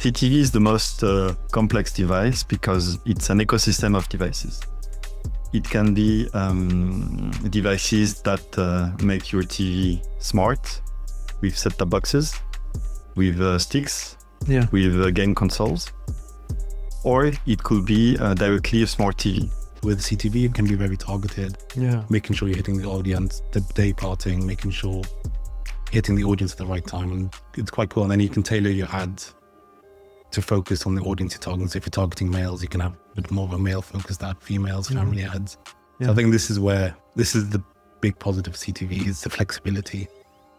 CTV is the most complex device because it's an ecosystem of devices. It can be devices that make your TV smart with set-top boxes, with sticks, with game consoles, or it could be directly a smart TV. With CTV, it can be very targeted. Making sure you're hitting the audience, the day parting, making sure hitting the audience at the right time. And it's quite cool. And then you can tailor your ads to focus on the audience you're targeting. So if you're targeting males, you can have a bit more of a male-focused ad, females, family ads. So I think this is the big positive of CTV is the flexibility.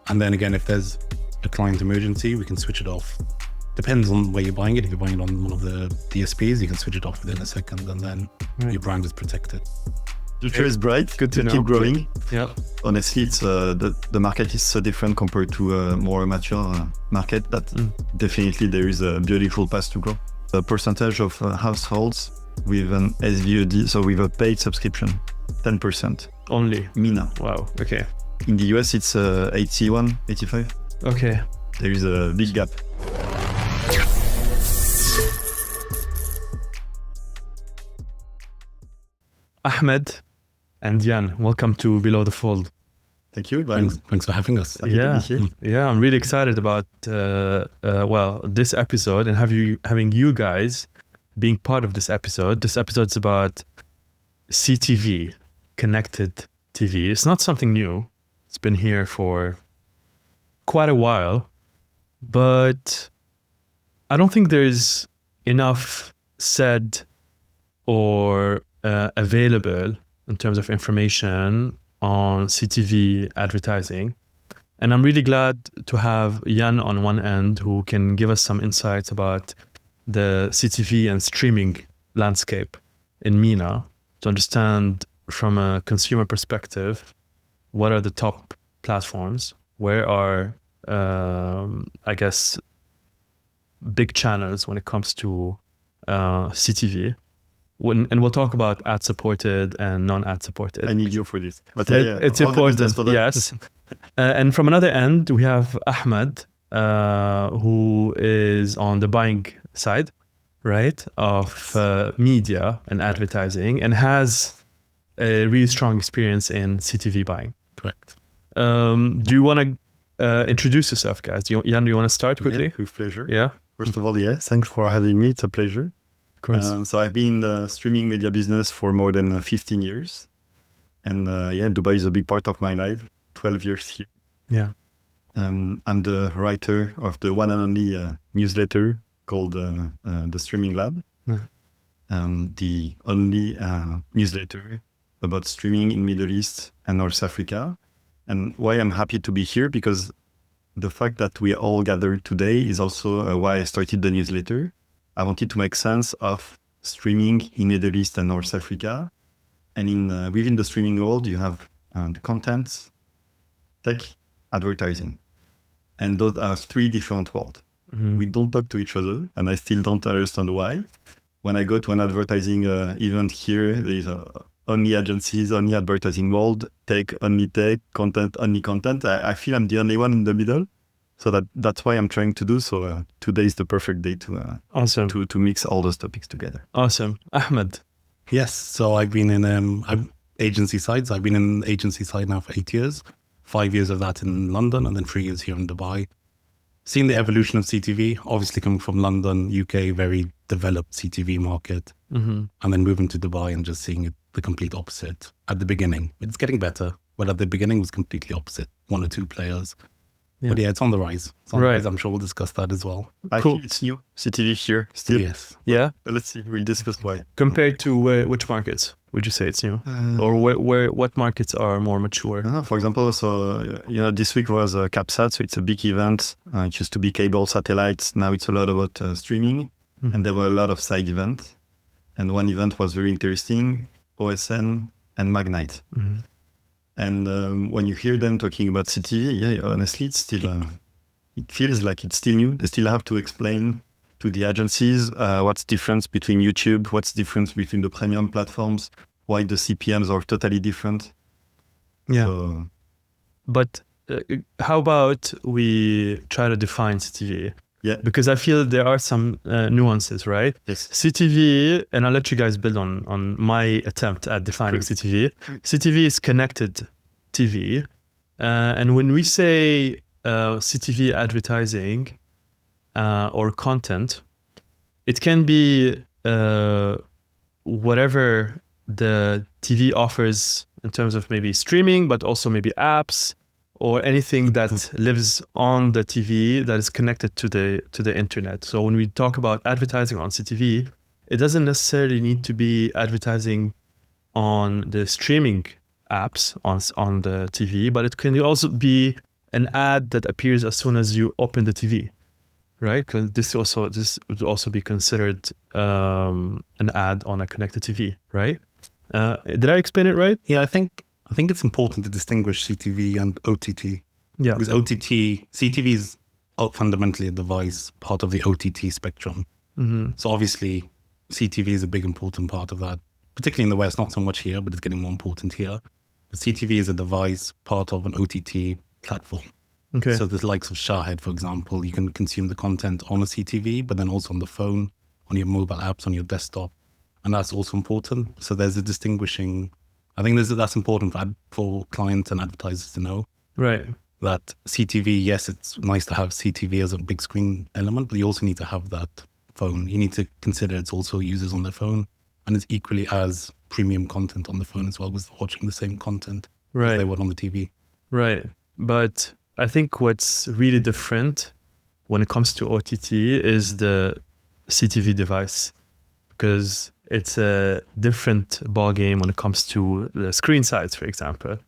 And then again, if there's a client emergency, we can switch it off. Depends on where you're buying it. If you're buying it on one of the DSPs, you can switch it off within a second, and then your brand is protected. The future is bright. Good to keep growing. Honestly, it's the market is so different compared to a more mature market that definitely there is a beautiful path to grow. The percentage of households with an SVOD, so with a paid subscription, 10%. Only? MENA. Wow, okay. In the US, it's 81, 85. Okay. There is a big gap. Ahmed and Yann, welcome to Below the Fold. Thank you. Thanks for having us. Yeah, I'm really excited about this episode and having you guys being part of this episode. This episode's about CTV, connected TV. It's not something new. It's been here for quite a while, but I don't think there's enough said or available in terms of information on CTV advertising. And I'm really glad to have Yann on one end who can give us some insights about the CTV and streaming landscape in MENA to understand from a consumer perspective, what are the top platforms? Where are, big channels when it comes to CTV? And we'll talk about ad-supported and non-ad-supported. I need you for this. But it's important, yes. And from another end, we have Ahmed, who is on the buying side, right, of media and advertising, and has a really strong experience in CTV buying. Correct. Do you want to introduce yourself, guys? Yann, do you want to start quickly? Yeah, with pleasure. Yeah. First of all, thanks for having me. It's a pleasure. So I've been in the streaming media business for more than 15 years. And Dubai is a big part of my life, 12 years here. Yeah. I'm the writer of the one and only newsletter called The Streaming Lab. The only newsletter about streaming in Middle East and North Africa. And why I'm happy to be here, because the fact that we all gathered today is also why I started the newsletter. I wanted to make sense of streaming in Middle East and North Africa. And within the streaming world, you have the content, tech, advertising. And those are three different worlds. We don't talk to each other, and I still don't understand why. When I go to an advertising event here, there's only agencies, only advertising world, tech, only tech, content, only content. I feel I'm the only one in the middle. So that's why I'm trying to do. So today is the perfect day to awesome to mix all those topics together. Awesome. Ahmed. Yes. So I've been in agency sides. I've been in agency side now for 8 years. 5 years of that in London, and then 3 years here in Dubai. Seeing the evolution of CTV, obviously coming from London, UK, very developed CTV market, and then moving to Dubai and just seeing it the complete opposite at the beginning. It's getting better, but at the beginning it was completely opposite. 1 or 2 players. But it's on the rise. It's on the rise. I'm sure we'll discuss that as well. I think it's new. CTV here still. Yes. Yeah. But let's see. We'll discuss why. Compared to which markets would you say it's new? Or what markets are more mature? For example, this week was CAPSAT, so it's a big event. It used to be cable satellites. Now it's a lot about streaming. And there were a lot of side events. And one event was very interesting, OSN and Magnite. And when you hear them talking about CTV, honestly, it's still, it feels like it's still new. They still have to explain to the agencies what's the difference between YouTube, what's the difference between the premium platforms, why the CPMs are totally different. But how about we try to define CTV? Yeah. Because I feel there are some nuances, right? Yes. CTV, and I'll let you guys build on my attempt at defining CTV. CTV is connected TV. And when we say CTV advertising or content, it can be whatever the TV offers in terms of maybe streaming, but also maybe apps or anything that lives on the TV that is connected to the internet. So when we talk about advertising on CTV, it doesn't necessarily need to be advertising on the streaming apps on the TV, but it can also be an ad that appears as soon as you open the TV, right? Because this would also be considered an ad on a connected TV, right? Did I explain it right? Yeah, I think it's important to distinguish CTV and OTT. Yeah. Because CTV is fundamentally a device, part of the OTT spectrum. Mm-hmm. So obviously, CTV is a big important part of that, particularly in the West, not so much here, but it's getting more important here. But CTV is a device, part of an OTT platform. Okay. So the likes of Shahid, for example, you can consume the content on a CTV, but then also on the phone, on your mobile apps, on your desktop. And that's also important. So there's a distinguishing, I think that's important for clients and advertisers to know. Right. That CTV, yes, it's nice to have CTV as a big screen element, but you also need to have that phone. You need to consider it's also users on their phone. And it's equally as premium content on the phone as well, because they're watching the same content as they would on the TV. Right. But I think what's really different when it comes to OTT is the CTV device, because it's a different ballgame when it comes to the screen size, for example.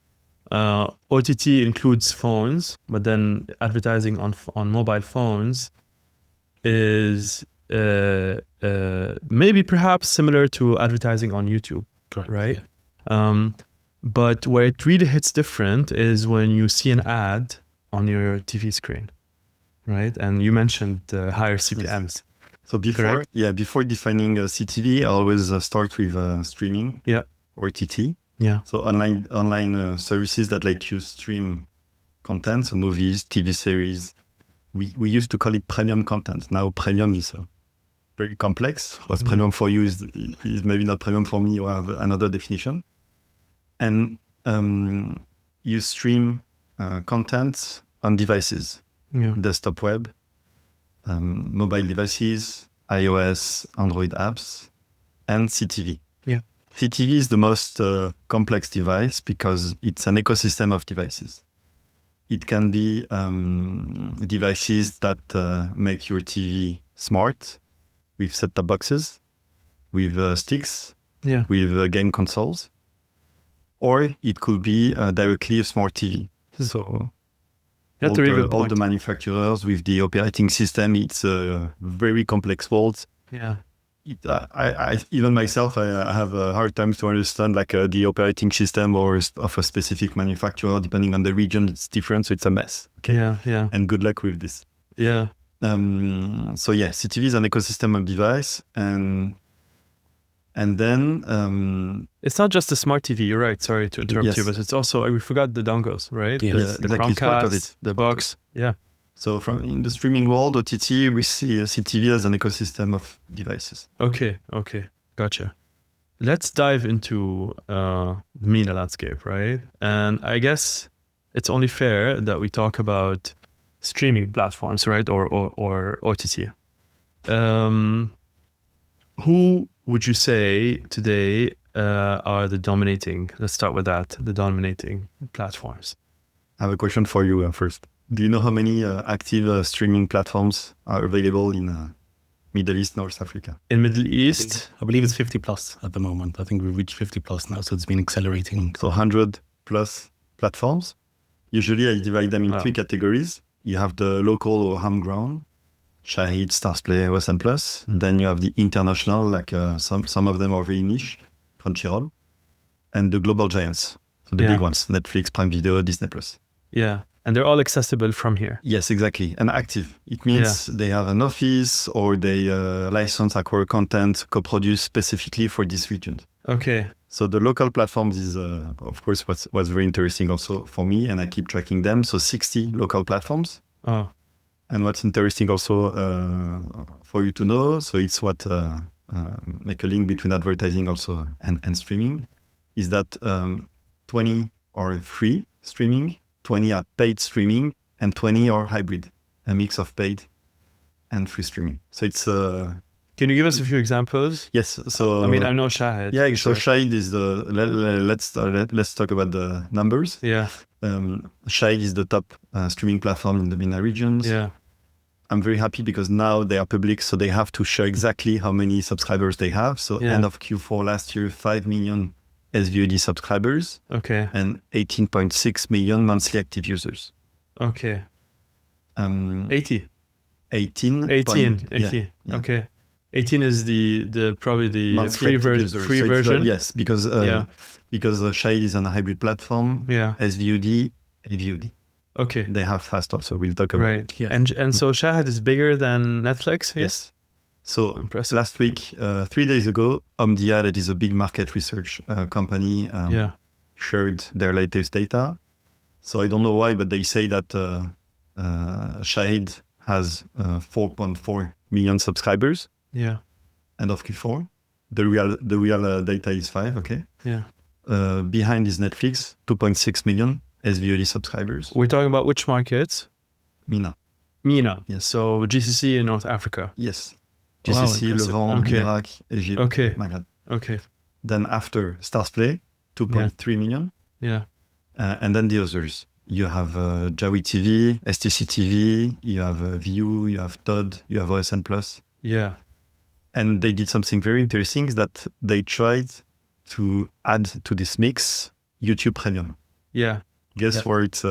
OTT includes phones, but then advertising on mobile phones is maybe perhaps similar to advertising on YouTube. Correct. Right? Yeah. But where it really hits different is when you see an ad on your TV screen, right? And you mentioned higher CPMs. So before defining CTV, I always start with streaming. Yeah. Or OTT. Yeah. So online services that let you stream content, so movies, TV series. We used to call it premium content. Now premium is very complex. What's premium for you is maybe not premium for me, or have another definition. And you stream content on devices, desktop web, mobile devices, iOS, Android apps, and CTV. Yeah. CTV is the most complex device because it's an ecosystem of devices. It can be devices that make your TV smart, with set-top boxes, with sticks, with game consoles, or it could be directly a smart TV. So all the manufacturers with the operating system, it's a very complex world. Yeah. I even myself, I have a hard time to understand the operating system or of a specific manufacturer. Depending on the region, it's different, so it's a mess. Okay. Yeah. And good luck with this. Yeah. So CTV is an ecosystem of device, and then it's not just a smart TV. You're right. Sorry to interrupt you, but it's also we forgot the dongles, right? Yes, the exactly. Chromecast, Part of it, the box. Yeah. So in the streaming world, OTT, we see CTV as an ecosystem of devices. Okay, gotcha. Let's dive into the MENA landscape, right? And I guess it's only fair that we talk about streaming platforms, right, or OTT. Who would you say today are the dominating? Let's start with that. The dominating platforms. I have a question for you first. Do you know how many active streaming platforms are available in Middle East, North Africa? In Middle East? I believe it's 50 plus at the moment. I think we've reached 50 plus now, so it's been accelerating. So 100 plus platforms. Usually I divide them in three categories. You have the local or homegrown, Shahid, Starzplay, OSN Plus. Then you have the international, like some of them are very niche, Crunchyroll. And the global giants, so the big ones, Netflix, Prime Video, Disney Plus. Yeah. And they're all accessible from here. Yes, exactly. And active. It means they have an office or they license acquire content, co-produce specifically for this region. Okay. So the local platforms is, of course, what's very interesting also for me, and I keep tracking them. So 60 local platforms. Oh. And what's interesting also for you to know, so it's what make a link between advertising also and streaming, is that 20 are free streaming, 20 are paid streaming, and 20 are hybrid, a mix of paid and free streaming. So it's Can you give us a few examples? yes. So I mean, I know Shahid. Yeah. So Shahid is let's talk about the numbers. Yeah. Shahid is the top streaming platform in the MENA regions. Yeah. I'm very happy because now they are public, so they have to show exactly how many subscribers they have. So end of Q4 last year, 5 million SVOD subscribers. Okay. And 18.6 million monthly active users. Okay. 80. 18. 18. Yeah. Okay. 18 is the probably the free version. Yes, because Shahid is on a hybrid platform. Yeah. SVOD, AVOD. Okay. They have fast also. We'll talk about right. it. Yeah. And so Shahid is bigger than Netflix? Yes. So impressive. Last week, 3 days ago, Omdia, that is a big market research company, shared their latest data. So I don't know why, but they say that Shahid has 4.4 million subscribers. Yeah. End of Q4. The real data is 5. Okay. Yeah. Behind is Netflix, 2.6 million SVOD subscribers. We're talking about which markets? MENA. Yes. So GCC in North Africa. Yes. GCC, Levant, Iraq, Egypt, Maghreb. Okay. Then after Stars Play, 2.3 million. Yeah. And then the others. You have Jawi TV, STC TV, you have View, you have Todd, you have OSN Plus. Yeah. And they did something very interesting, is that they tried to add to this mix YouTube Premium. Yeah. Guess where it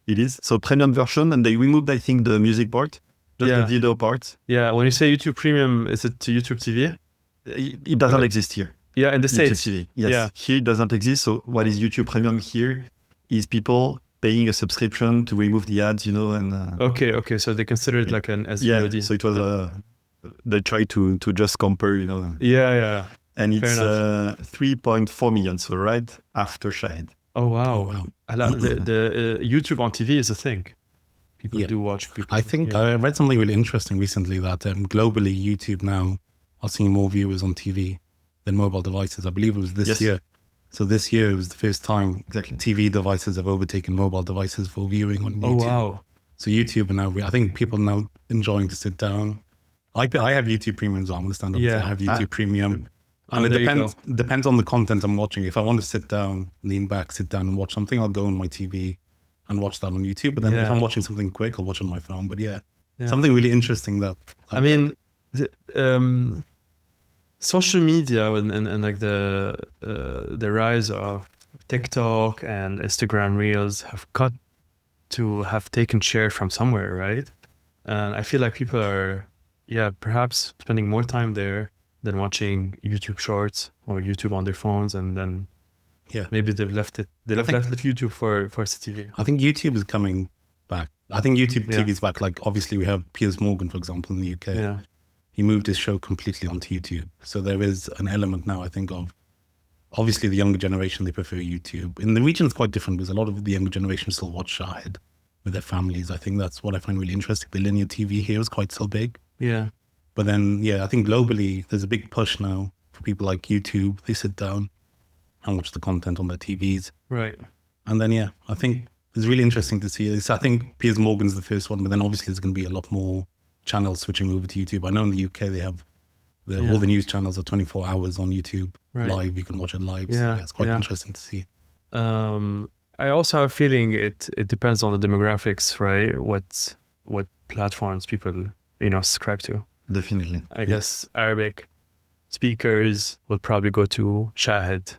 is? So Premium version, and they removed, I think, the music part, just the video part. Yeah. When you say YouTube Premium, is it to YouTube TV? It doesn't exist here. Yeah, in the States. TV. Yes. Yeah. Here it doesn't exist. So what is YouTube Premium here is people paying a subscription to remove the ads, and Okay. So they consider it like an SVOD. Yeah. So it was they try to just compare, Yeah. And it's 3.4 million. So right after Shahid. Oh wow. The YouTube on TV is a thing. People do watch people. I think I read something really interesting recently that globally YouTube now are seeing more viewers on TV than mobile devices. I believe it was this year. So this year was the first time TV devices have overtaken mobile devices for viewing on YouTube. Oh wow. So YouTube now, I think people are now enjoying to sit down. I have YouTube Premium, so I'm going to stand up and say I have YouTube Premium. And it depends on the content I'm watching. If I want to sit down, lean back, sit down and watch something, I'll go on my TV and watch that on YouTube. But then if I'm watching something quick, I'll watch on my phone. But something really interesting that... I mean, social media and like the rise of TikTok and Instagram Reels have got to have taken share from somewhere, right? And I feel like people are, perhaps spending more time there than watching YouTube Shorts or YouTube on their phones, and then maybe they've left it. They left YouTube for CTV. I think YouTube is coming back. I think YouTube TV is back. Like obviously we have Piers Morgan, for example, in the UK. Yeah. He moved his show completely onto YouTube. So there is an element now, I think, of obviously the younger generation, they prefer YouTube. In the region, it's quite different because a lot of the younger generation still watch Shahid with their families. I think that's what I find really interesting. The linear TV here is quite so big. Yeah. But then, I think globally, there's a big push now for people like YouTube. They sit down and watch the content on their TVs. Right. And then, I think it's really interesting to see this. I think Piers Morgan's the first one, but then obviously there's going to be a lot more channels switching over to YouTube. I know in the UK they have all the news channels are 24 hours on YouTube live. You can watch it live. So it's quite interesting to see. I also have a feeling it depends on the demographics, right? What platforms people subscribe to. Definitely. I guess Arabic speakers will probably go to Shahid,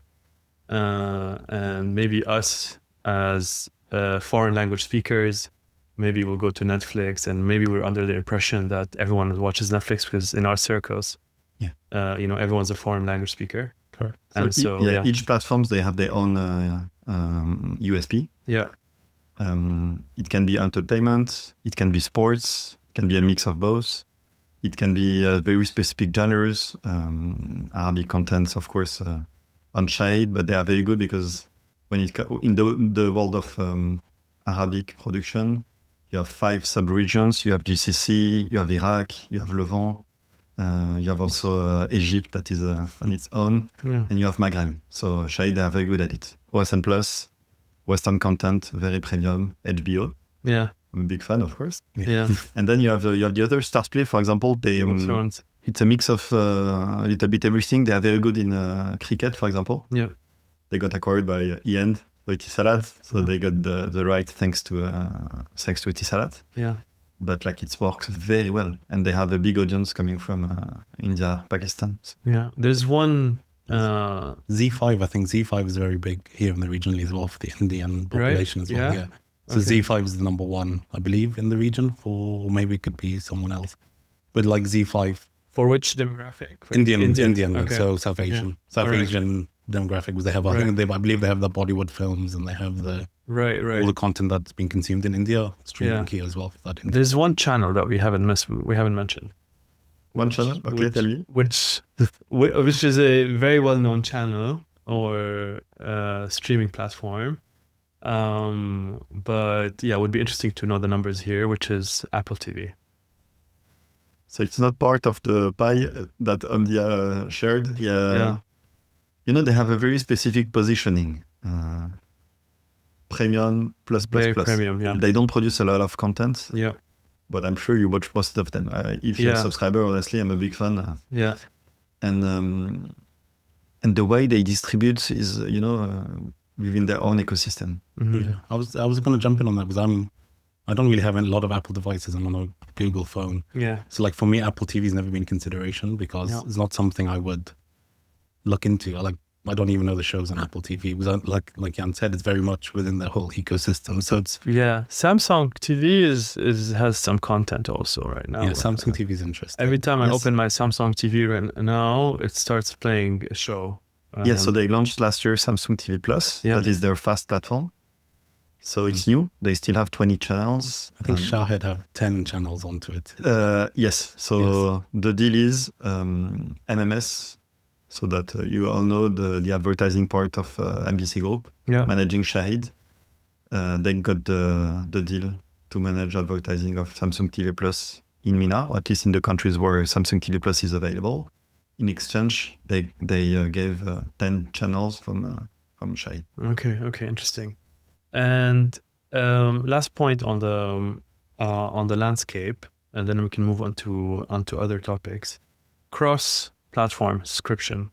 and maybe us as foreign language speakers, maybe we'll go to Netflix, and maybe we're under the impression that everyone watches Netflix because in our circles, everyone's a foreign language speaker. Correct. And each platforms, they have their own USP. Yeah. It can be entertainment, it can be sports, it can be a mix of both. It can be very specific genres, Arabic contents, of course, on Shahid, but they are very good because when in the world of Arabic production, You have 5 sub-regions. You have GCC, you have Iraq, you have Levant, you have also Egypt that is on its own, and you have Maghreb. So Shahid, they are very good at it. OSN Plus, Western content, very premium, HBO. Yeah. I'm a big fan, of course. Yeah. And then you have the other Stars Play, for example. They it's a mix of a little bit everything. They are very good in cricket, for example. Yeah. They got acquired by Yann Colléter, so they got the right thanks to Etisalat. Yeah. But like it works very well, and they have a big audience coming from India, Pakistan. Yeah. There's one Z5. I think Z5 is very big here in the region as well for the Indian population as well. Yeah. So Z5 is the number one, I believe, in the region. Or maybe it could be someone else. But like Z5. For which demographic? For Indian. Okay. So South Asian. South Asian demographic. Because they have, I believe they have the Bollywood films, and they have the all the content that's been consumed in India streaming here as well. For that There's one channel that we haven't mentioned. One channel? Okay, tell me. Which is a very well-known channel or streaming platform. But yeah, it would be interesting to know the numbers here, which is Apple TV. So it's not part of the pie that Omdia shared. Yeah. You know, they have a very specific positioning. Premium plus. Premium, yeah. They don't produce a lot of content. Yeah. But I'm sure you watch most of them. If you're a subscriber, honestly, I'm a big fan. Yeah. And the way they distribute is, within their own ecosystem. Mm-hmm. Yeah. I was going to jump in on that because I don't really have a lot of Apple devices. I'm on a Google phone. Yeah. So like for me, Apple TV has never been in consideration because it's not something I would look into. I don't even know the shows on Apple TV. Because like Yann said, it's very much within the whole ecosystem. So it's Samsung TV has some content also right now. Yeah, Samsung TV is interesting. Every time I open my Samsung TV right now, it starts playing a show. So they launched last year Samsung TV Plus. That is their fast platform. So it's new. They still have 20 channels. I think Shahid have 10 channels onto it. Yes. So the deal is MMS, so that you all know the advertising part of MBC Group, managing Shahid. They got the deal to manage advertising of Samsung TV Plus in MENA, or at least in the countries where Samsung TV Plus is available. In exchange, they gave 10 channels from Shahid. Okay, interesting. And last point on the landscape, and then we can move on to other topics. Cross-platform subscription.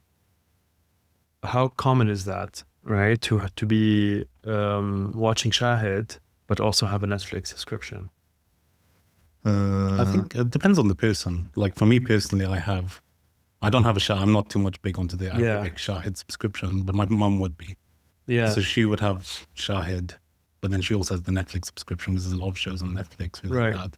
How common is that, right? To be watching Shahid, but also have a Netflix subscription. I think it depends on the person. Like for me personally, I don't have a Shahid. I'm not too much big onto the Shahid subscription, but my mum would be. Yeah. So she would have Shahid, but then she also has the Netflix subscription because there's a lot of shows on Netflix with that.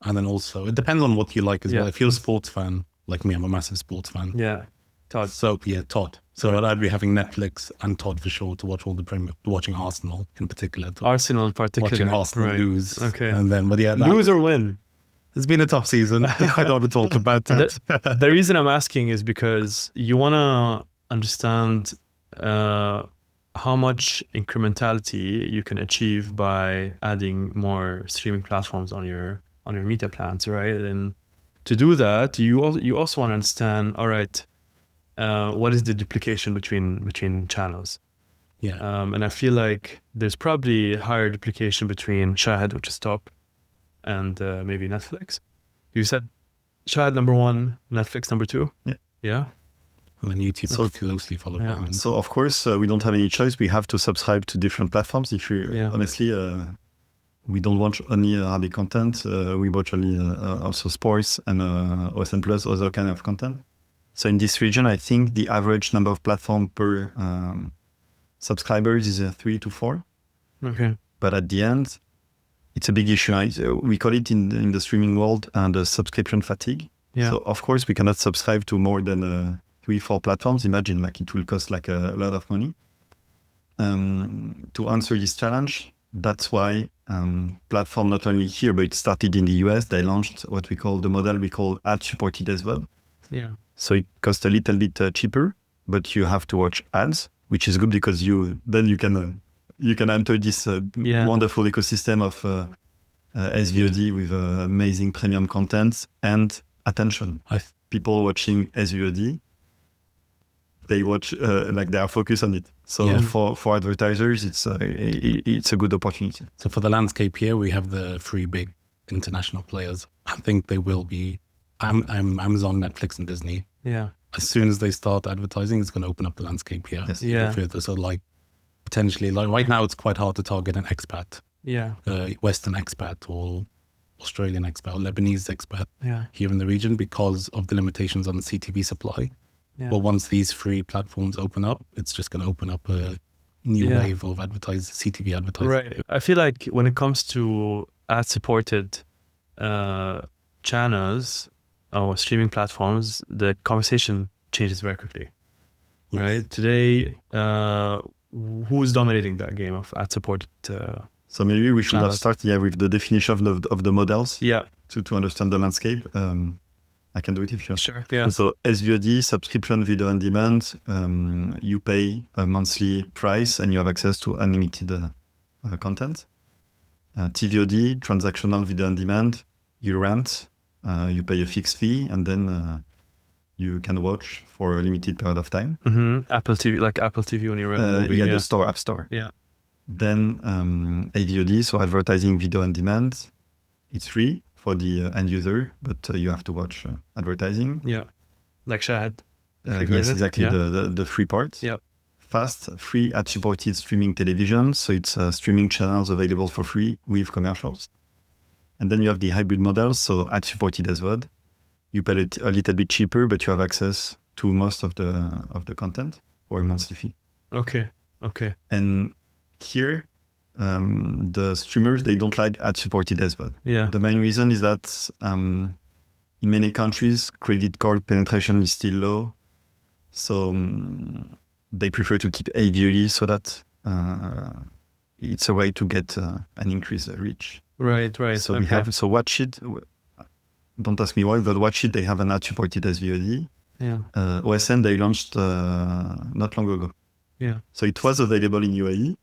And then also, it depends on what you like as well. If you're a sports fan, like me, I'm a massive sports fan. Yeah. Todd. So Todd. So I'd be having Netflix and Todd for sure to watch all the Premier, watching Arsenal in particular. Arsenal in particular. Watching Arsenal lose. Okay. And then, but lose or win? It's been a tough season. I don't want to talk about that. The reason I'm asking is because you want to understand how much incrementality you can achieve by adding more streaming platforms on your media plans, right? And to do that, you also want to understand, all right, what is the duplication between channels? Yeah. And I feel like there's probably higher duplication between Shahid, which is top, and maybe Netflix. You said Shahid number 1, Netflix number 2. Yeah. And then YouTube so closely followed behind. So of course we don't have any choice. We have to subscribe to different platforms. If you honestly, we don't watch only Arabic content. We watch only also sports and OSN Plus, other kind of content. So in this region, I think the average number of platforms per subscribers is 3 to 4. Okay. But at the end, it's a big issue. We call it in the streaming world the subscription fatigue. Yeah. So of course we cannot subscribe to more than 3-4 platforms. Imagine it will cost a lot of money. To answer this challenge, that's why platform not only here, but it started in the US. They launched what we call the model we call ad supported as well. Yeah. So it costs a little bit cheaper, but you have to watch ads, which is good because you can enter this wonderful ecosystem of SVOD with amazing premium content and attention. People watching SVOD, they watch they are focused on it. So for advertisers, it's a good opportunity. So for the landscape here, we have the three big international players. I think they will be Amazon, Netflix, and Disney. Yeah. As soon as they start advertising, it's going to open up the landscape here. Yes. Yeah. Further. So like potentially, like right now, it's quite hard to target an expat. Yeah. Western expat or Australian expat or Lebanese expat Yeah. here in the region because of the limitations on the CTV supply. Yeah. But once these free platforms open up, it's just going to open up a new wave of CTV advertising. Right. I feel like when it comes to ad-supported channels or streaming platforms, the conversation changes very quickly. Yes. Right? Today, who's dominating that game of ad-supported So maybe we should channels? have started with the definition of the models Yeah. to understand the landscape. I can do it if you want. Sure. Yeah. So SVOD, subscription video on demand, you pay a monthly price and you have access to unlimited content. TVOD, transactional video on demand, you rent, you pay a fixed fee, and then you can watch for a limited period of time. Mm-hmm. Apple TV, like Apple TV when you rent a movie. The store, App Store. Yeah. Then AVOD, so advertising video on demand, it's free for the end user, but you have to watch advertising. Yeah. Like Shahid. Yes, exactly, the free part. Yeah. Fast, free ad-supported streaming television, so it's streaming channels available for free with commercials. And then you have the hybrid models, so ad-supported SVOD. You pay a little bit cheaper, but you have access to most of the content for a monthly fee. Okay. And here, the streamers, they don't like ad-supported SVOD. Yeah. The main reason is that in many countries, credit card penetration is still low. So they prefer to keep AVOD so that it's a way to get an increased reach. Right. So we have, so Watch.it, don't ask me why, but Watch.it, they have an ad-supported SVOD. Yeah. OSN, they launched not long ago. Yeah. So it was available in UAE.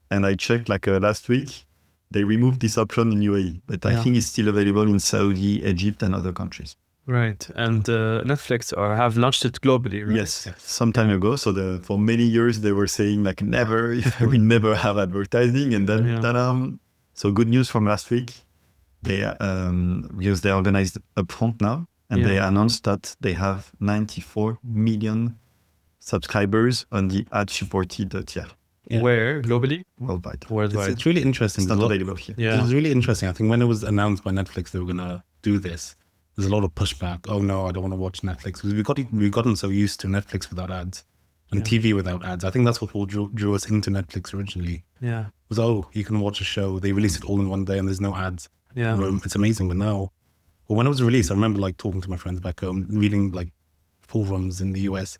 And I checked last week, they removed this option in UAE, but I think it's still available in Saudi, Egypt, and other countries. Right. And Netflix have launched it globally, right? Yes, some time ago. So for many years, they were saying never, we never have advertising. And then, so good news from last week, because they organized Upfront now, and they announced that they have 94 million subscribers on the ad-supported tier. Yeah. Where? Globally? Worldwide. It's really interesting. It's not available here. Yeah. It was really interesting. I think when it was announced by Netflix they were going to do this, there's a lot of pushback. Oh no, I don't want to watch Netflix. Because we've gotten so used to Netflix without ads and TV without ads. I think that's what drew us into Netflix originally. Yeah. Was, you can watch a show. They release it all in one day and there's no ads. Yeah. It's amazing. But now, when it was released, I remember talking to my friends back home, reading forums in the US.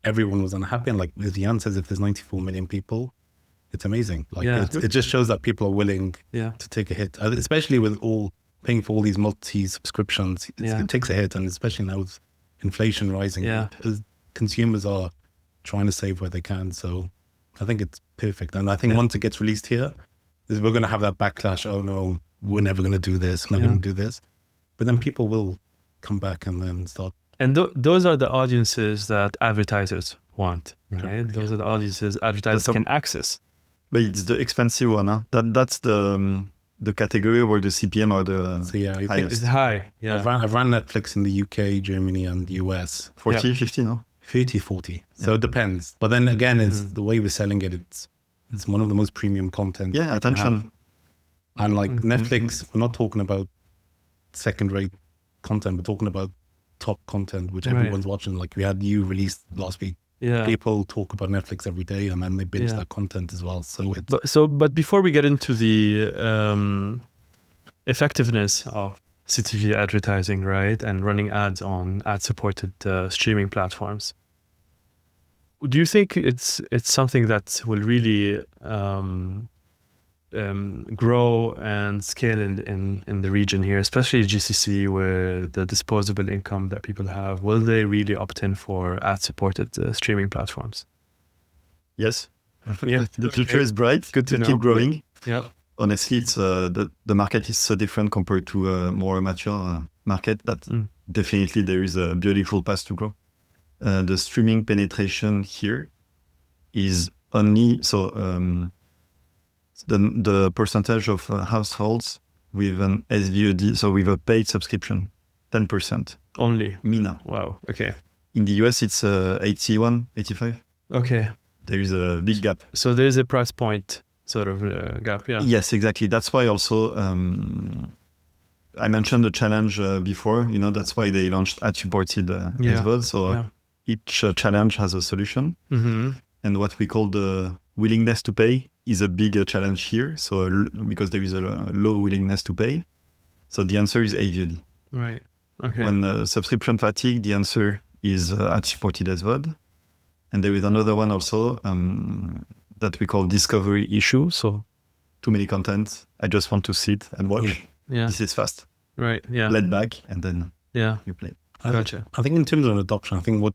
Everyone was unhappy, and as Yann says, if there's 94 million people, it's amazing. It just shows that people are willing to take a hit, especially with paying for all these multi-subscriptions. It takes a hit, and especially now with inflation rising, consumers are trying to save where they can. So I think it's perfect, and I think once it gets released here, we're going to have that backlash. Oh no, we're never going to do this. We're not going to do this, but then people will come back and then start. And those are the audiences that advertisers want, right? Those are the audiences advertisers can access. But it's the expensive one. Huh? That's the category where the CPM are the highest. It's high. Yeah. I've ran Netflix in the UK, Germany, and the US. 40, 50, no? 30, 40. So it depends. But then again, it's the way we're selling it. It's one of the most premium content. Yeah, attention. And Netflix, we're not talking about second-rate content. We're talking about top content, which everyone's watching. We had you released last week. Yeah. People talk about Netflix every day, and then they binge that content as well. So but before we get into the effectiveness of CTV advertising, right, and running ads on ad-supported streaming platforms, do you think it's something that will really grow and scale in the region here, especially GCC, where the disposable income that people have? Will they really opt in for ad-supported streaming platforms? Yes. The future is bright. Good to keep growing. Yeah. honestly, it's the market is so different compared to a more mature market that definitely there is a beautiful path to grow. The streaming penetration here is only the percentage of households with an SVOD, so with a paid subscription, 10%. Only? MENA. Wow, okay. In the US, it's 81, 85. Okay. There is a big gap. So there is a price point sort of gap, yeah. Yes, exactly. That's why also I mentioned the challenge before. That's why they launched ad-supported AVOD. So each challenge has a solution. And what we call the willingness to pay is a big challenge here. So because there is a low willingness to pay. So the answer is AVOD. Right. Okay. When subscription fatigue, the answer is ad-supported AVOD. And there is another one also that we call discovery issue. So too many content. I just want to sit and watch. Yeah. This is fast. Right. Yeah. Let back and then you play. Gotcha. I think in terms of adoption, I think what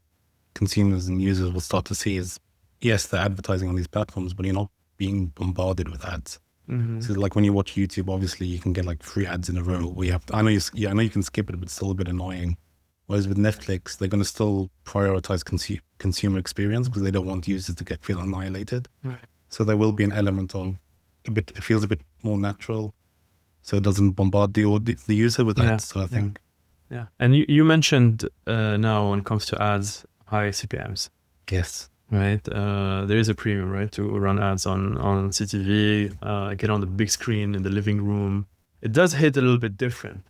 consumers and users will start to see is, yes, they're advertising on these platforms, but you're not being bombarded with ads. So like when you watch YouTube, obviously you can get like 3 ads in a row. Where you have to, I know you can skip it, but it's still a bit annoying. Whereas with Netflix, they're going to still prioritize consumer experience because they don't want users to feel annihilated. Right. So there will be an element of it feels a bit more natural, so it doesn't bombard the user with ads. So I think. Yeah. And you mentioned now when it comes to ads, high CPMs. Yes. Right. There is a premium, right, to run ads on CTV, get on the big screen in the living room. It does hit a little bit different,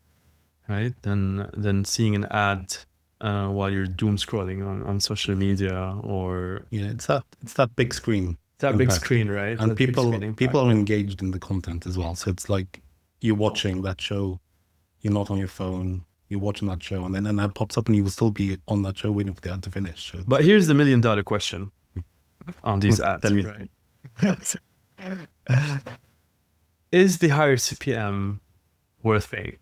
right, than seeing an ad while you're doom scrolling on social media or it's that big screen. That big screen, right? And people are engaged in the content as well. So it's like you're watching that show, you're not on your phone. You're watching that show, and then an ad pops up, and you will still be on that show waiting for the ad to finish. So. But here's the $1 million question on these ads. Tell me. Right? Is the higher CPM worth paying?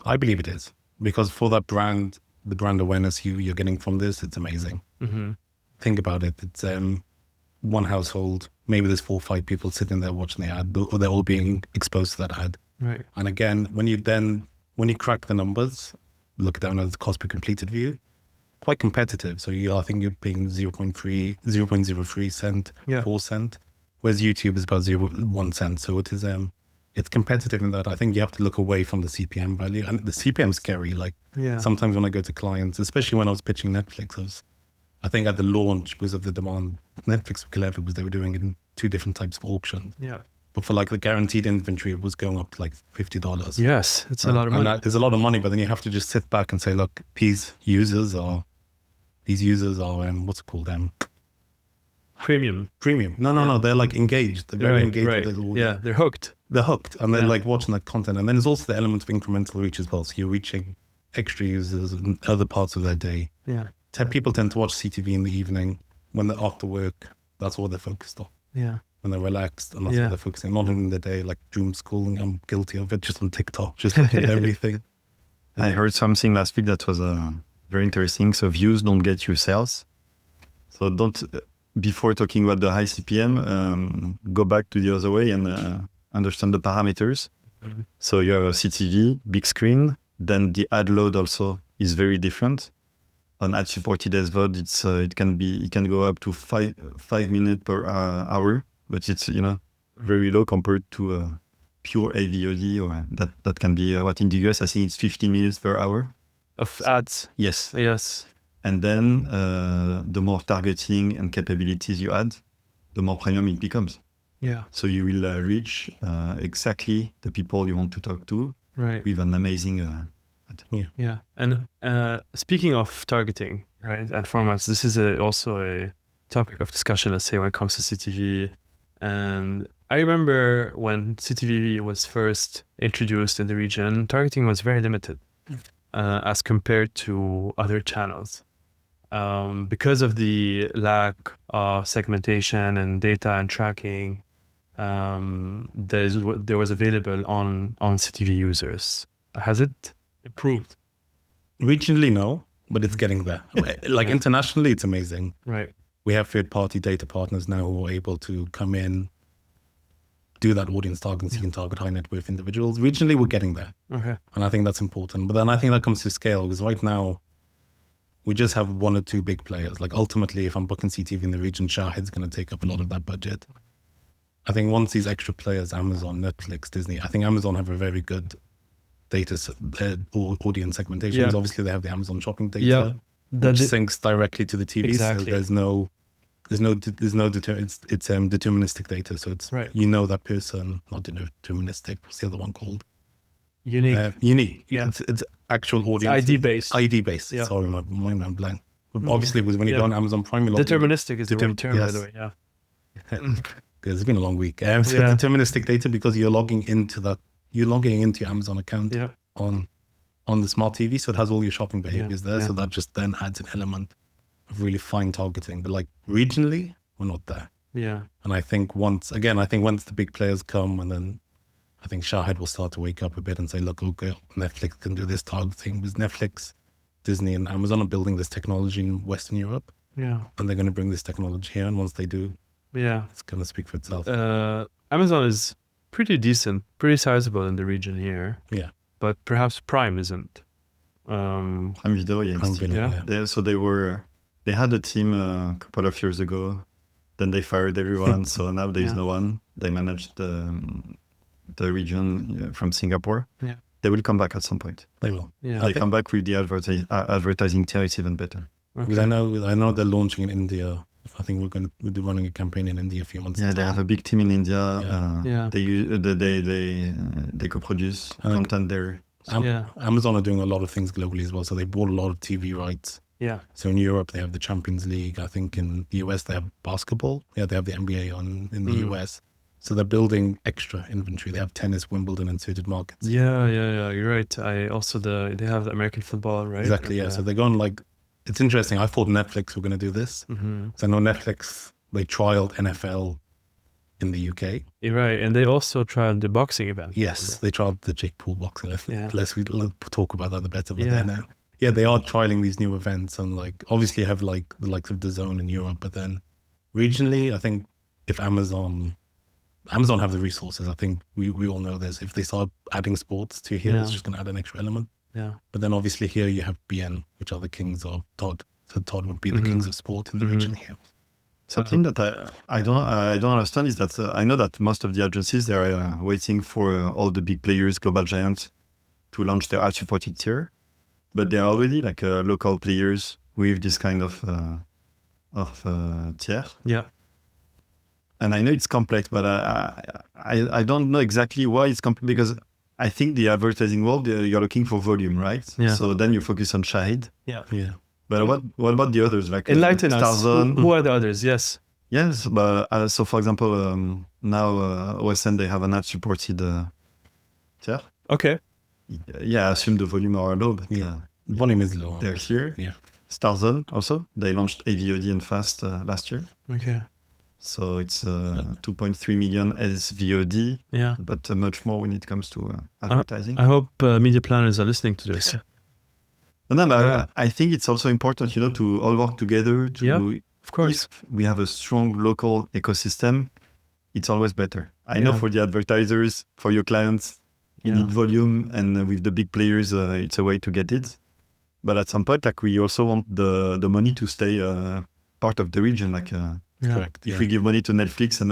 I believe it is, because for that brand, the brand awareness you're getting from this, it's amazing. Think about it. It's one household. Maybe there's 4 or 5 people sitting there watching the ad, or they're all being exposed to that ad. Right. And again, when you crack the numbers, look down at the cost per completed view, quite competitive. So I think you're paying 0.03 cent, 4 cent, whereas YouTube is about 0.1 cent. So it is it's competitive in that. I think you have to look away from the CPM value, and the CPM is scary. Like sometimes when I go to clients, especially when I was pitching Netflix, I think at the launch, because of the demand, Netflix were clever because they were doing it in 2 different types of auctions. Yeah. But for like the guaranteed inventory, it was going up to like $50. Yes, it's a lot of money. And there's a lot of money, but then you have to just sit back and say, look, these users are what's it called? Premium. No, they're like engaged. They're very engaged. Right. Yeah, they're hooked. And they're like watching that content. And then there's also the element of incremental reach as well. So you're reaching extra users in other parts of their day. Yeah. People tend to watch CTV in the evening when they're after work. That's what they're focused on. Yeah. When they're relaxed, and that's what they're focusing on. Not in the day, like doom scrolling. I'm guilty of it, just on TikTok, just looking at everything. I heard something last week that was very interesting. So views don't get you sales. So before talking about the high CPM, go back to the other way and understand the parameters. So you have a CTV, big screen. Then the ad load also is very different. On ad-supported SVOD, it can go up to 5 minutes per hour, but it's very low compared to pure AVOD, or that can be what in the US I think it's 15 minutes per hour of ads. Yes. And then the more targeting and capabilities you add, the more premium it becomes. Yeah. So you will reach exactly the people you want to talk to, right, with an amazing ad. Yeah. And speaking of targeting, right, and formats, this is also a topic of discussion, let's say, when it comes to CTV. And I remember when CTV was first introduced in the region, targeting was very limited as compared to other channels. Because of the lack of segmentation and data and tracking, there was available on CTV users. Has it improved? Regionally, no, but it's getting there. Like internationally, it's amazing. Right. We have third-party data partners now who are able to come in do that audience targeting, so you can target high net worth individuals. Regionally, we're getting there. Okay. And I think that's important. But then I think that comes to scale, because right now, we just have one or two big players. Like ultimately, if I'm booking CTV in the region, Shahid's going to take up a lot of that budget. I think once these extra players, Amazon, Netflix, Disney, I think Amazon have a very good data, audience segmentation. Yeah. Obviously, they have the Amazon shopping data, which syncs directly to the TV. Exactly. So it's deterministic data. So it's, you know, that person, not deterministic, what's the other one called? Unique. Yeah. It's actual audience. ID based. ID based. Yeah. Sorry, my mind went blank. Obviously, when you go on Amazon Prime, deterministic is the right term, by the way. Yeah. It's been a long week. So deterministic data, because you're logging into your Amazon account on the smart TV, so it has all your shopping behaviors there. So that just then adds an element of really fine targeting. But like regionally, we're not there. Yeah. And I think once the big players come, and then I think Shahid will start to wake up a bit and say, look, okay, Netflix can do this targeting, because Netflix, Disney and Amazon are building this technology in Western Europe. Yeah. And they're going to bring this technology here. And once they do, it's going to speak for itself. Amazon is pretty decent, pretty sizable in the region here. Yeah. But perhaps Prime isn't. Prime Video, they had a team a couple of years ago. Then they fired everyone. So now there's no one. They managed the region from Singapore. Yeah. They will come back at some point. They will. Yeah. They come back with the advertising tier. It's even better. Okay. Because I know they're launching in India. I think we'll be running a campaign in India a few months. Yeah, they have a big team in India. They co-produce content there. Amazon are doing a lot of things globally as well. So they bought a lot of TV rights. Yeah. So in Europe they have the Champions League. I think in the US they have basketball. Yeah, they have the NBA in the US. So they're building extra inventory. They have tennis, Wimbledon, and suited markets. Yeah. You're right. They have the American football, right? Exactly. Yeah. So they're going like. It's interesting. I thought Netflix were going to do this. So I know Netflix, they trialed NFL in the UK. You're right. And they also trialed the boxing event. Yes, they trialed the Jake Paul boxing event. Yeah. Let's talk about that the better. But they are trialing these new events, and like obviously have like the likes of DAZN in Europe, but then regionally, I think if Amazon have the resources, I think we all know this. If they start adding sports to here, it's just going to add an extra element. Yeah. But then obviously here you have BN, which are the kings of Todd. So Todd would be the kings of sport in the region here. Something that I don't understand is that I know that most of the agencies, they are waiting for all the big players, global giants, to launch their ad-supported tier. But they are already like local players with this kind of tier. Yeah. And I know it's complex, but I don't know exactly why it's complex, because I think the advertising world, you're looking for volume, right? Yeah. So then you focus on Shahid. Yeah. But what about the others? Like enlighten us. Starzone. Who are the others? Yes. Yes, but so for example, now OSN, they have an ad-supported tier. Okay. Yeah, I assume the volume are low, but volume is low. They're here. Yeah. Starzone also, they launched AVOD and Fast last year. Okay. So it's 2.3 million SVOD, but much more when it comes to advertising. I hope media planners are listening to this. I think it's also important, to all work together. Of course. If we have a strong local ecosystem, it's always better. I know for the advertisers, for your clients, you need volume, and with the big players, it's a way to get it. But at some point, like we also want the money to stay part of the region, Correct. If we give money to Netflix and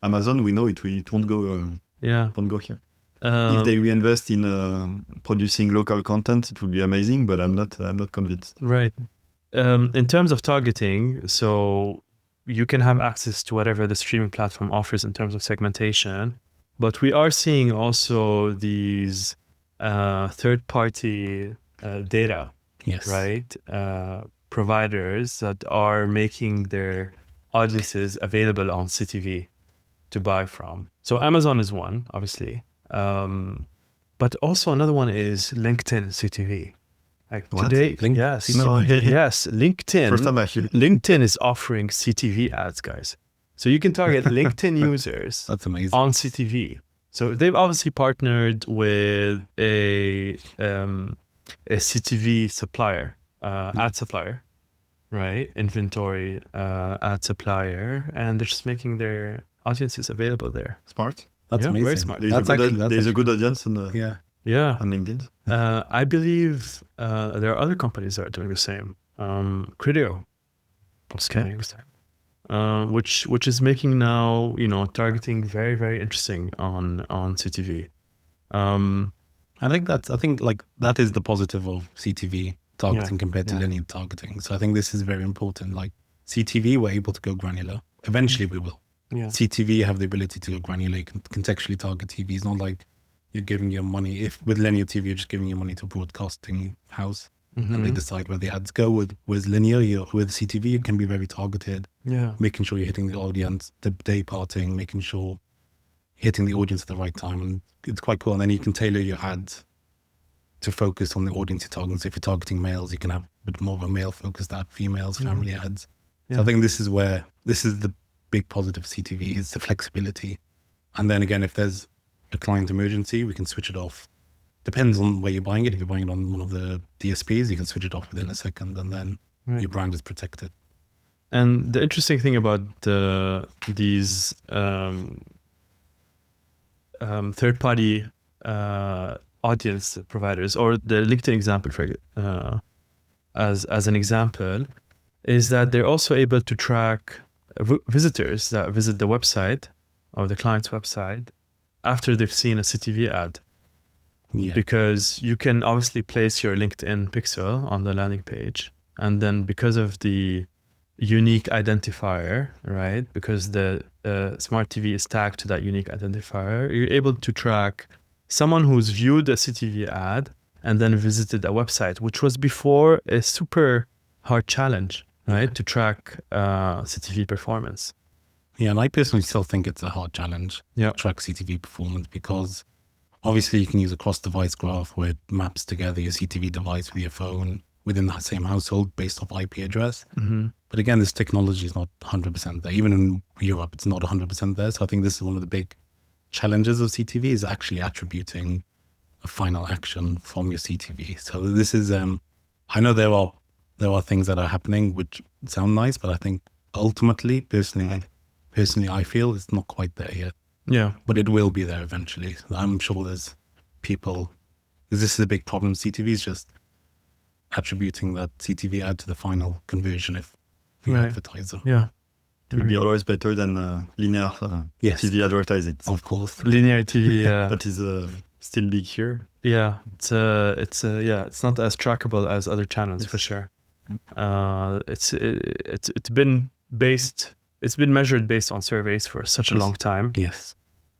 Amazon, we know it won't go. Won't go here. If they reinvest in producing local content, it would be amazing. But I'm not convinced. Right. In terms of targeting, so you can have access to whatever the streaming platform offers in terms of segmentation, but we are seeing also these third-party data, right? Providers that are making their audiences available on CTV to buy from. So Amazon is one, obviously, but also another one is LinkedIn CTV. Like today, yes, LinkedIn. First time I hear. LinkedIn is offering CTV ads, guys. So you can target LinkedIn users. That's amazing. On CTV. So they've obviously partnered with a CTV supplier, ad supplier. Right, inventory ad supplier, and they're just making their audiences available there. Smart. That's amazing. Very smart. There's a good audience on LinkedIn. I believe there are other companies that are doing the same. Criteo, which is making now, targeting very, very interesting on CTV. I think that is the positive of CTV targeting compared to linear targeting. So I think this is very important. Like CTV, we're able to go granular. Eventually we will. Yeah. CTV have the ability to go granular. You can contextually target TV. It's not like you're giving your money. If with linear TV, you're just giving your money to a broadcasting house and they decide where the ads go. With linear, with CTV, it can be very targeted. Yeah. Making sure you're hitting the audience, the day parting, making sure hitting the audience at the right time. And it's quite cool. And then you can tailor your ads to focus on the audience you're targeting. So if you're targeting males, you can have a bit more of a male focused ad, females, family ads. Yeah. So I think this is the big positive of CTV is the flexibility. And then again, if there's a client emergency, we can switch it off. Depends on where you're buying it. If you're buying it on one of the DSPs, you can switch it off within a second and then your brand is protected. And the interesting thing about these third-party audience providers, or the LinkedIn example as an example, is that they're also able to track visitors that visit the website or the client's website after they've seen a CTV ad. Yeah. Because you can obviously place your LinkedIn pixel on the landing page, and then because of the unique identifier, right? Because the smart TV is tagged to that unique identifier, you're able to track someone who's viewed a CTV ad and then visited a website, which was before a super hard challenge, right? To track CTV performance. Yeah, and I personally still think it's a hard challenge to track CTV performance, because obviously you can use a cross-device graph where it maps together your CTV device with your phone within the same household based off IP address. But again, this technology is not 100% there. Even in Europe, it's not 100% there. So I think this is one of the big challenges of CTV, is actually attributing a final action from your CTV. So this is, I know there are things that are happening which sound nice, but I think ultimately, personally, I feel it's not quite there yet. Yeah. But it will be there eventually. I'm sure there's people, because this is a big problem. CTV is just attributing that CTV ad to the final conversion if the advertiser. Yeah. It will be always better than linear TV advertising. Of course. Linear TV. That is still big here. Yeah. It's not as trackable as other channels, for sure. It's been measured based on surveys for such a long time. Yes.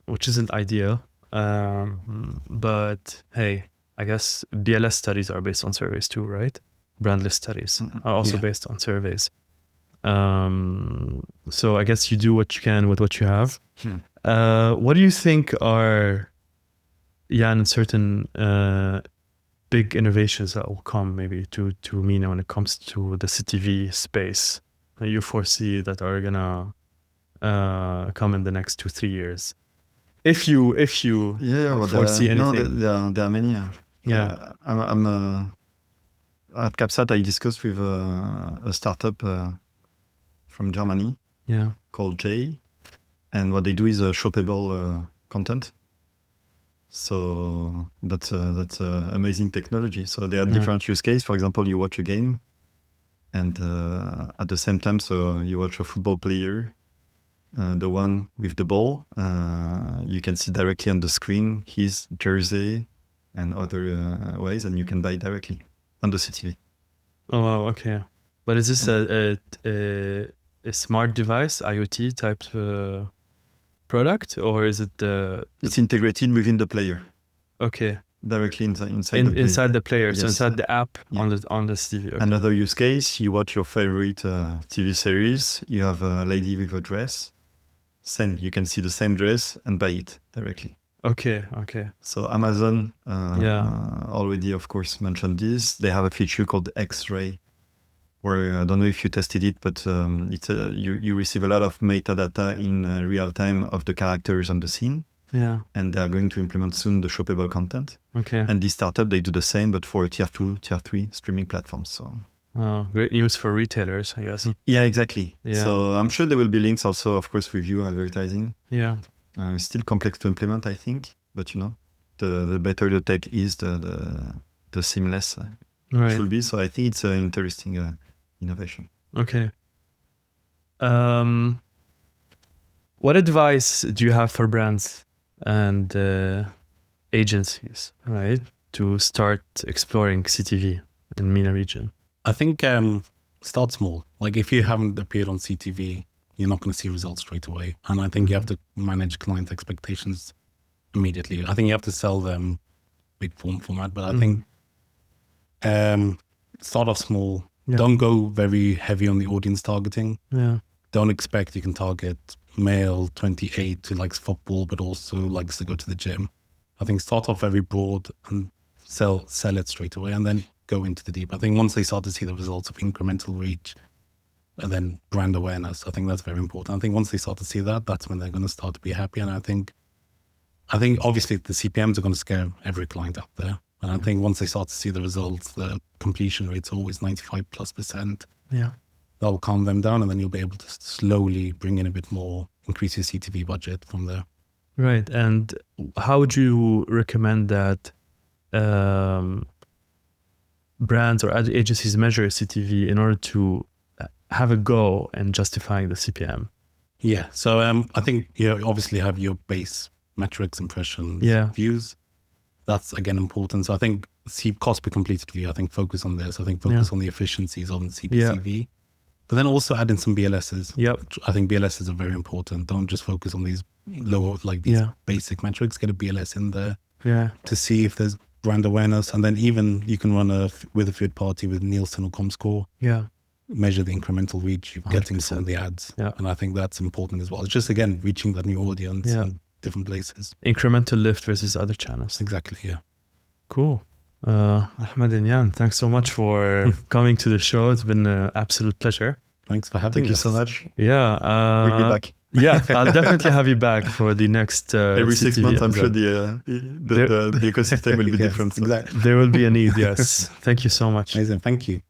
Which isn't ideal. But hey, I guess BLS studies are based on surveys too, right? Brandless studies are also based on surveys. So I guess you do what you can with what you have. What do you think are, Yann, certain big innovations that will come maybe to MENA when it comes to the CTV space that you foresee that are gonna come in the next 2-3 years? If you foresee anything. There are many. I'm at CapSat. I discussed with a startup from Germany called J, and what they do is shoppable content. So that's amazing technology. So there are different use cases. For example, you watch a game, and at the same time, so you watch a football player, the one with the ball. You can see directly on the screen his jersey and other ways, and you can buy directly on the CTV. Oh wow, okay. But is this a smart device, IoT type product, or is it It's integrated within the player. Okay. Directly inside the player, yes. So inside the app on the CTV. Okay. Another use case: you watch your favorite TV series. You have a lady with a dress. You can see the same dress and buy it directly. Okay. So Amazon already, of course, mentioned this. They have a feature called X-ray, where I don't know if you tested it, but it's you receive a lot of metadata in real time of the characters on the scene. Yeah. And they are going to implement soon the shoppable content. Okay. And this startup, they do the same, but for tier 2, tier 3 streaming platforms. So. Great news for retailers, I guess. Yeah, exactly. Yeah. So I'm sure there will be links also, of course, with you advertising. Yeah. Still complex to implement, I think, but the better the tech is, the seamless it should be. So I think it's an interesting innovation. Okay. What advice do you have for brands and agencies, right, to start exploring CTV in MENA region? I think start small. Like if you haven't appeared on CTV, you're not going to see results straight away. And I think you have to manage client expectations immediately. I think you have to sell them big format, but I think start off small. Yeah. Don't go very heavy on the audience targeting. Yeah. Don't expect you can target male 28 who likes football but also likes to go to the gym. I think start off very broad and sell it straight away, and then go into the deep. I think once they start to see the results of incremental reach and then brand awareness, I think that's very important. I think once they start to see that, that's when they're going to start to be happy. And I think obviously the CPMs are going to scare every client out there. And I think once they start to see the results, the completion rate's always 95+%. Yeah. That'll calm them down, and then you'll be able to slowly bring in a bit more, increase your CTV budget from there. Right. And how would you recommend that brands or agencies measure CTV in order to have a go in justifying the CPM? Yeah. So I think you obviously have your base metrics, impressions, views. That's again important. So I think cost per completed view, I think focus on this. I think focus on the efficiencies on CPCV. Yeah. But then also add in some BLSs. Yep. I think BLSs are very important. Don't just focus on these lower, like these basic metrics. Get a BLS in there to see if there's brand awareness. And then even you can run with a third party with Nielsen or Comscore. Yeah. Measure the incremental reach you're getting from the ads. Yeah. And I think that's important as well. It's just, again, reaching that new audience in different places. Incremental lift versus other channels. Exactly, yeah. Cool. Ahmed and Yann, thanks so much for coming to the show. It's been an absolute pleasure. Thanks for having us. Thank you so much. Yeah. We'll be back. Yeah, I'll definitely have you back for the next every CTV 6 months. I'm episode. sure the ecosystem will be different. Exactly. There will be a need, yes. Thank you so much. Amazing. Thank you.